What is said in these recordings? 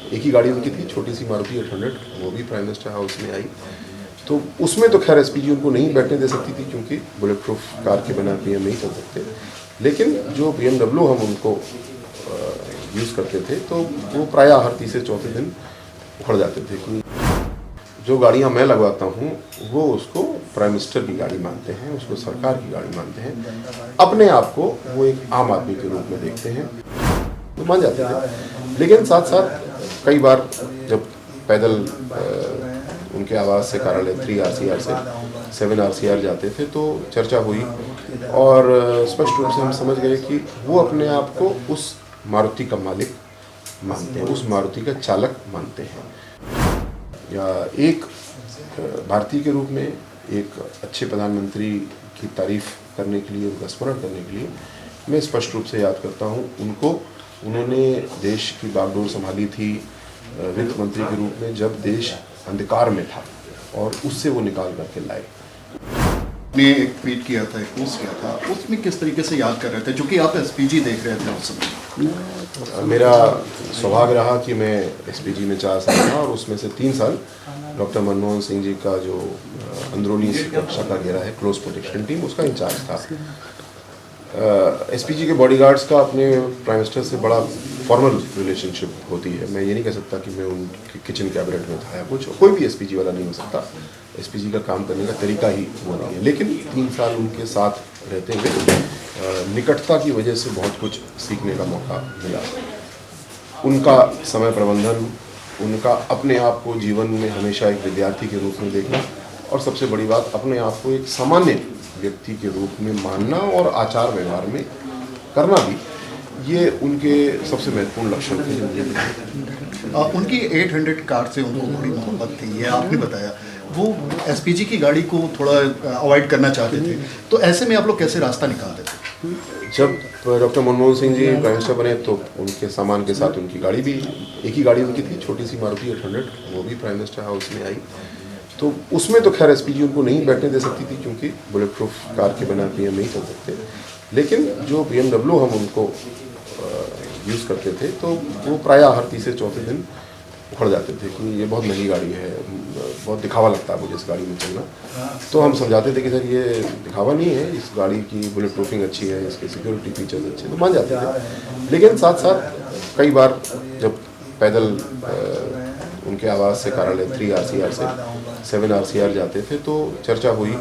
एक ही गाड़ी उनकी थी, छोटी सी मारुति 800, वो भी प्राइम मिनिस्टर हाउस में आई। तो उसमें तो खैर एसपीजी उनको नहीं बैठने दे सकती थी क्योंकि बुलेट प्रूफ कार के बिना पीएम नहीं चल सकते। लेकिन जो BMW हम उनको यूज़ करते थे तो वो प्रायः हर तीसरे चौथे दिन उखड़ जाते थे कि जो गाड़ियाँ मैं लगवाता हूँ वो उसको प्राइम मिनिस्टर की गाड़ी मानते हैं, उसको सरकार की गाड़ी मानते हैं, अपने आप को वो एक आम आदमी के रूप में देखते हैं, तो मान जाते थे। लेकिन साथ साथ कई बार जब पैदल उनके आवास से कार्यालय 3 RCR से 7 RCR जाते थे तो चर्चा हुई और स्पष्ट रूप से हम समझ गए कि वो अपने आप को उस मारुति का मालिक मानते हैं, उस मारुति का चालक मानते हैं। या एक भारतीय के रूप में एक अच्छे प्रधानमंत्री की तारीफ करने के लिए, उनका स्मरण करने के लिए मैं स्पष्ट रूप से याद करता हूँ उनको। उन्होंने देश की बागडोर संभाली थी वित्त मंत्री के रूप में जब देश अंधकार में था और उससे वो निकाल करके लाए। ने एक ट्वीट किया था, एक पोस्ट किया था, उसमें किस तरीके से याद कर रहे थे, जो कि आप एसपीजी देख रहे थे उस समय? मेरा सौभाग्य रहा कि मैं एसपीजी में 4 साल था और उसमें से 3 साल डॉक्टर मनमोहन सिंह जी का जो अंदरूनी सुरक्षा का घेरा है, क्लोज प्रोटेक्शन टीम, उसका इंचार्ज था। एसपीजी के बॉडीगार्ड्स का अपने प्राइम मिनिस्टर से बड़ा फॉर्मल रिलेशनशिप होती है। मैं ये नहीं कह सकता कि मैं उनके किचन कैबिनेट में था या कुछ, कोई भी एसपीजी वाला नहीं हो सकता। एसपीजी का काम करने का तरीका ही वो नहीं है। लेकिन 3 साल उनके साथ रहते हुए निकटता की वजह से बहुत कुछ सीखने का मौका मिला। उनका समय प्रबंधन, उनका अपने आप को जीवन में हमेशा एक विद्यार्थी के रूप में देखना और सबसे बड़ी बात अपने आप को एक सामान्य व्यक्ति के रूप में मानना और आचार व्यवहार में करना भी, ये उनके सबसे महत्वपूर्ण लक्षण थे। उनकी 800 कार से उनको बड़ी मोहब्बत थी, ये आपने बताया। वो एसपीजी की गाड़ी को थोड़ा अवॉइड करना चाहते थे, तो ऐसे में आप लोग कैसे रास्ता निकालते थे? जब doctor Manmohan Singh ji prime minister बने तो उनके सामान के साथ उनकी गाड़ी भी, एक ही गाड़ी उनकी थी, छोटी सी मारुति 800, वो भी प्राइम मिनिस्टर हाउस में आई। तो उसमें तो खैर एसपीजी उनको नहीं बैठने दे सकती थी क्योंकि बुलेट प्रूफ कार के बिना पीएम नहीं चल सकते। लेकिन जो BMW हम उनको यूज़ करते थे तो वो प्रायः हर तीसरे चौथे दिन उखड़ जाते थे कि ये बहुत महंगी गाड़ी है, बहुत दिखावा लगता है मुझे इस गाड़ी में चलना। तो हम समझाते थे कि सर ये दिखावा नहीं है, इस गाड़ी की बुलेट प्रूफिंग अच्छी है, इसके सिक्योरिटी फीचर्स अच्छे, तो मान जाते थे। लेकिन साथ साथ कई बार जब पैदल उनके आवास से कार्यालय 3 RCR से 7 RCR जाते थे तो चर्चा हुई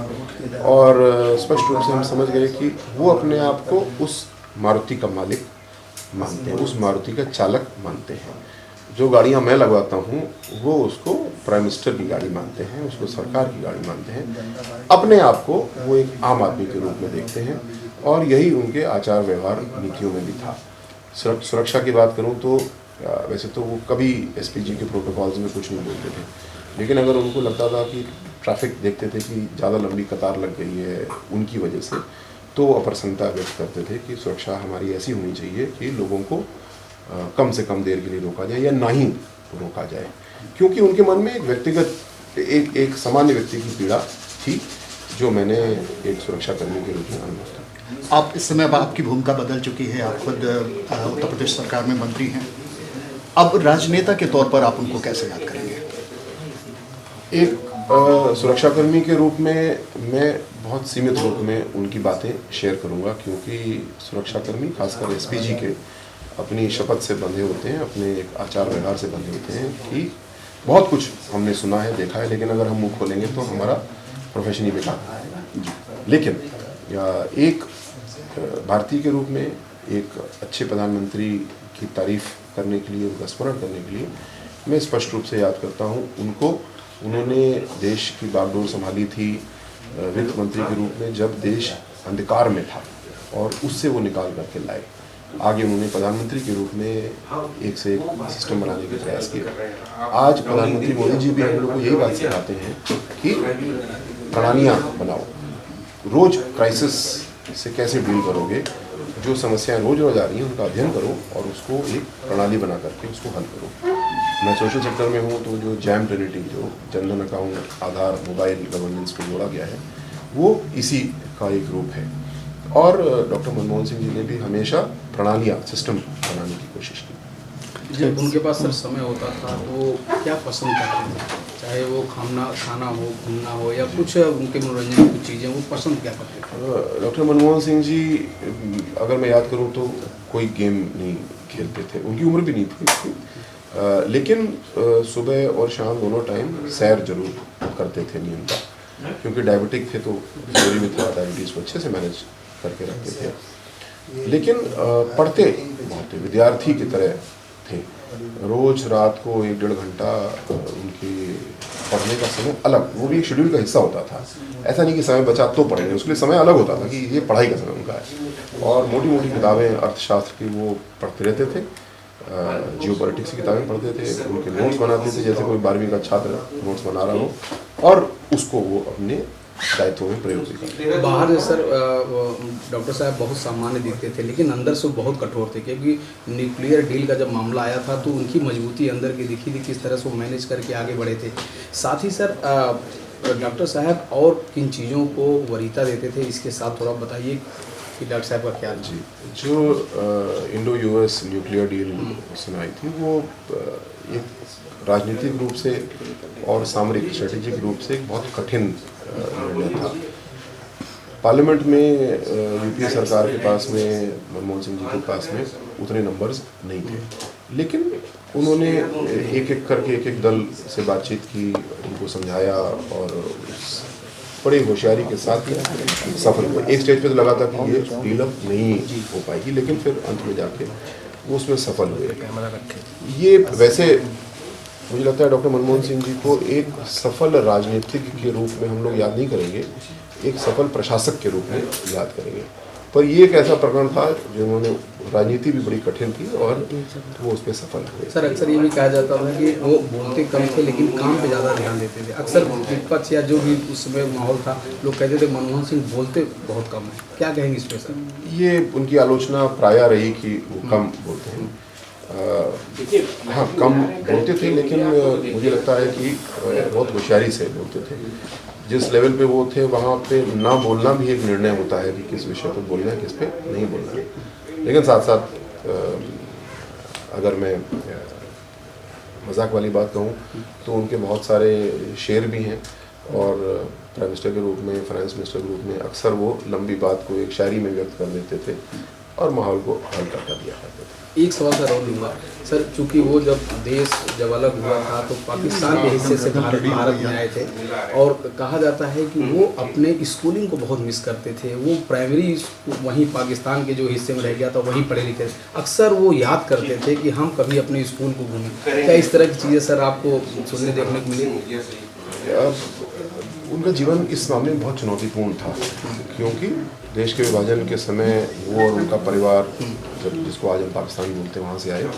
और स्पष्ट रूप से हम समझ गए कि वो अपने आप को उस मारुति का मालिक मानते हैं, उस मारुति का चालक मानते हैं। जो गाड़ियाँ मैं लगवाता हूँ वो उसको प्राइम मिनिस्टर की गाड़ी मानते हैं, उसको सरकार की गाड़ी मानते हैं, अपने आप को वो एक आम आदमी के रूप में देखते हैं और यही उनके आचार व्यवहार नीतियों में भी था। सुरक्षा की बात करूँ तो वैसे तो वो कभी एसपीजी के प्रोटोकॉल्स में कुछ नहीं बोलते थे, लेकिन अगर उनको लगता था कि ट्रैफिक देखते थे कि ज़्यादा लंबी कतार लग गई है उनकी वजह से, तो अप्रसन्नता व्यक्त करते थे कि सुरक्षा हमारी ऐसी होनी चाहिए कि लोगों को कम से कम देर के लिए रोका जाए या ना ही रोका जाए, क्योंकि उनके मन में एक व्यक्तिगत एक सामान्य व्यक्ति की पीड़ा थी जो मैंने एक सुरक्षाकर्मी के रूप में अनुभव किया। आप इस समय आपकी भूमिका बदल चुकी है, आप खुद उत्तर प्रदेश सरकार में मंत्री हैं। अब राजनेता के तौर पर आप उनको कैसे याद करेंगे? एक सुरक्षाकर्मी के रूप में मैं बहुत सीमित रूप में उनकी बातें शेयर करूंगा, क्योंकि सुरक्षाकर्मी खासकर एसपीजी के अपनी शपथ से बंधे होते हैं, अपने एक आचार व्यवहार से बंधे होते हैं कि बहुत कुछ हमने सुना है, देखा है, लेकिन अगर हम मुंह खोलेंगे तो हमारा प्रोफेशन ही बेकार है। लेकिन एक भारतीय के रूप में एक अच्छे प्रधानमंत्री की तारीफ करने के लिए, उनका स्मरण करने के लिए मैं स्पष्ट रूप से याद करता हूँ उनको। उन्होंने देश की बागडोर संभाली थी वित्त मंत्री के रूप में जब देश अंधकार में था और उससे वो निकाल करके लाए। आगे उन्होंने प्रधानमंत्री के रूप में एक से एक सिस्टम बनाने के प्रयास किए। आज प्रधानमंत्री मोदी जी भी हम लोग को यही बात सिखाते हैं कि प्रणालियाँ बनाओ, रोज क्राइसिस से कैसे डील करोगे, जो समस्याएं रोज रोज आ रही हैं उनका अध्ययन करो और उसको एक प्रणाली बना करके उसको हल करो। मैं सोशल सेक्टर में हूँ तो जो जैम ट्रिनिटी, जो जनधन अकाउंट, आधार, मोबाइल गवर्नेंस को जोड़ा गया है, वो इसी का एक रूप है। और डॉक्टर मनमोहन सिंह जी ने भी हमेशा प्रणालियाँ, सिस्टम बनाने की कोशिश की। जब उनके पास सर समय होता था तो वो क्या पसंद करते थे, चाहे वो खाना हो, घूमना हो या कुछ उनके मनोरंजन की चीज़ें, वो पसंद क्या करते थे? डॉक्टर मनमोहन सिंह जी, अगर मैं याद करूं तो कोई गेम नहीं खेलते थे, उनकी उम्र भी नहीं थी। लेकिन सुबह और शाम दोनों टाइम सैर जरूर करते थे नियमित, क्योंकि डायबिटिक थे तो जरूरी भी था डायबिटीज़ को अच्छे से मैनेज करके रखते थे। लेकिन पढ़ते बहुत थे, विद्यार्थी की तरह थे। रोज रात को 1-1.5 घंटा उनके पढ़ने का समय अलग, वो भी एक शेड्यूल का हिस्सा होता था। ऐसा नहीं कि समय बचा तो पढ़ेंगे, उसके लिए समय अलग होता था कि ये पढ़ाई का समय उनका है। और मोटी मोटी किताबें अर्थशास्त्र की वो पढ़ते रहते थे, जियोपॉलिटिक्स की किताबें पढ़ते थे, उनके नोट्स बनाते थे, जैसे कोई 12वीं का छात्र नोट्स बना रहा हो, और उसको वो अपने दायित्वों में प्रयोग भी करते थे। बाहर से सर डॉक्टर साहब बहुत सामान्य दिखते थे, लेकिन अंदर से वो बहुत कठोर थे, क्योंकि न्यूक्लियर डील का जब मामला आया था तो उनकी मजबूती अंदर की दिखी थी, किस तरह से वो मैनेज करके आगे बढ़े थे। साथ ही सर डॉक्टर साहब और किन चीज़ों को वरीयता देते थे, इसके साथ थोड़ा बताइए कि डॉक्टर साहब का ख्याल। जी, जो इंडो यूएस न्यूक्लियर डील सुनाई थी, वो एक राजनीतिक रूप से और सामरिक स्ट्रेटेजिक रूप से एक बहुत कठिन निर्णय था। पार्लियामेंट में यूपीए सरकार के पास में, मनमोहन सिंह जी के पास में उतने नंबर्स नहीं थे, लेकिन उन्होंने एक एक करके एक दल से बातचीत की, उनको समझाया और बड़ी होशियारी के साथ सफल हुए। एक स्टेज पे तो लगा था कि ये डील अप नहीं हो पाएगी, लेकिन फिर अंत में जाके वो उसमें सफल हुए। ये वैसे मुझे लगता है डॉक्टर मनमोहन सिंह जी को एक सफल राजनीतिक के रूप में हम लोग याद नहीं करेंगे, एक सफल प्रशासक के रूप में याद करेंगे। पर ये एक ऐसा प्रकरण था जिन्होंने, राजनीति भी बड़ी कठिन थी और वो उस पर सफल हुए। सर अक्सर ये भी कहा जाता था कि वो बोलते कम थे लेकिन काम पे ज़्यादा ध्यान देते थे। अक्सर विपक्ष या जो भी उस समय माहौल था, लोग कहते थे मनमोहन सिंह बोलते बहुत कम है, क्या कहेंगे इस पर सर? ये उनकी आलोचना प्रायः रही कि वो कम बोलते हैं। हाँ, कम बोलते थे, लेकिन मुझे लगता है कि बहुत होशियारी से बोलते थे। जिस लेवल पे वो थे वहाँ पे ना बोलना भी एक निर्णय होता है कि किस विषय पर बोलना है, किस पे नहीं बोलना है। लेकिन साथ साथ अगर मैं मजाक वाली बात कहूँ तो उनके बहुत सारे शेर भी हैं, और प्राइम मिनिस्टर के रूप में, फाइनेंस मिनिस्टर के रूप में अक्सर वो लंबी बात को एक शायरी में व्यक्त कर देते थे और माहौल को हल्का कर दिया करते थे। एक सवाल सर और लूँगा सर, चूँकि वो देश जब अलग हुआ था तो पाकिस्तान के हिस्से से भारत में आए थे, और कहा जाता है कि वो अपने स्कूलिंग को बहुत मिस करते थे। वो प्राइमरी वहीं पाकिस्तान के जो हिस्से में रह गया था वहीं पढ़े लिखे, अक्सर वो याद करते थे कि हम कभी अपने स्कूल को घूमें। क्या इस तरह की चीज़ें सर आपको सुनने देखने को मिली? उनका जीवन इस मामले में बहुत चुनौतीपूर्ण था, क्योंकि देश के विभाजन के समय वो और उनका परिवार, जब जिसको आज हम पाकिस्तान बोलते हैं, वहाँ से आए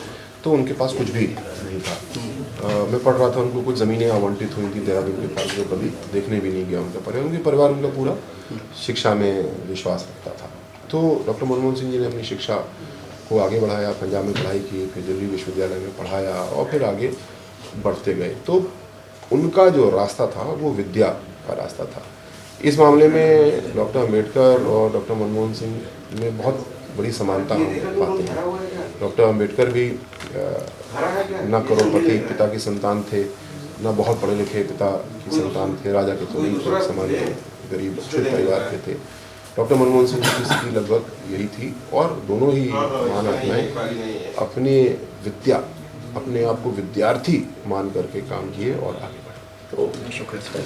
तो उनके पास कुछ भी नहीं था। मैं पढ़ रहा था, उनको कुछ ज़मीनें आवंटित हुई थी देहरादून के पास, जो कभी देखने भी नहीं गया उनका परिवार। उनके परिवार उनका पूरा शिक्षा में विश्वास रखता था। तो डॉक्टर मनमोहन सिंह जी ने अपनी शिक्षा को आगे बढ़ाया, पंजाब में पढ़ाई की, फिर दिल्ली विश्वविद्यालय में पढ़ाया और फिर आगे बढ़ते गए। तो उनका जो रास्ता था वो विद्या का रास्ता था। इस मामले में डॉक्टर अम्बेडकर और डॉक्टर मनमोहन सिंह में बहुत बड़ी समानता हम पाते हैं। डॉक्टर अम्बेडकर भी न करोड़पति पिता की संतान थे, न बहुत पढ़े लिखे पिता की संतान थे, राजा के तो नहीं थे, सामान्य गरीब छोटे परिवार के थे। डॉक्टर मनमोहन सिंह की स्थिति लगभग यही थी, और दोनों ही महान आत्माएं अपने विद्या, अपने आप को विद्यार्थी मान करके काम किए और आगे बढ़े। तो शुक्रिया।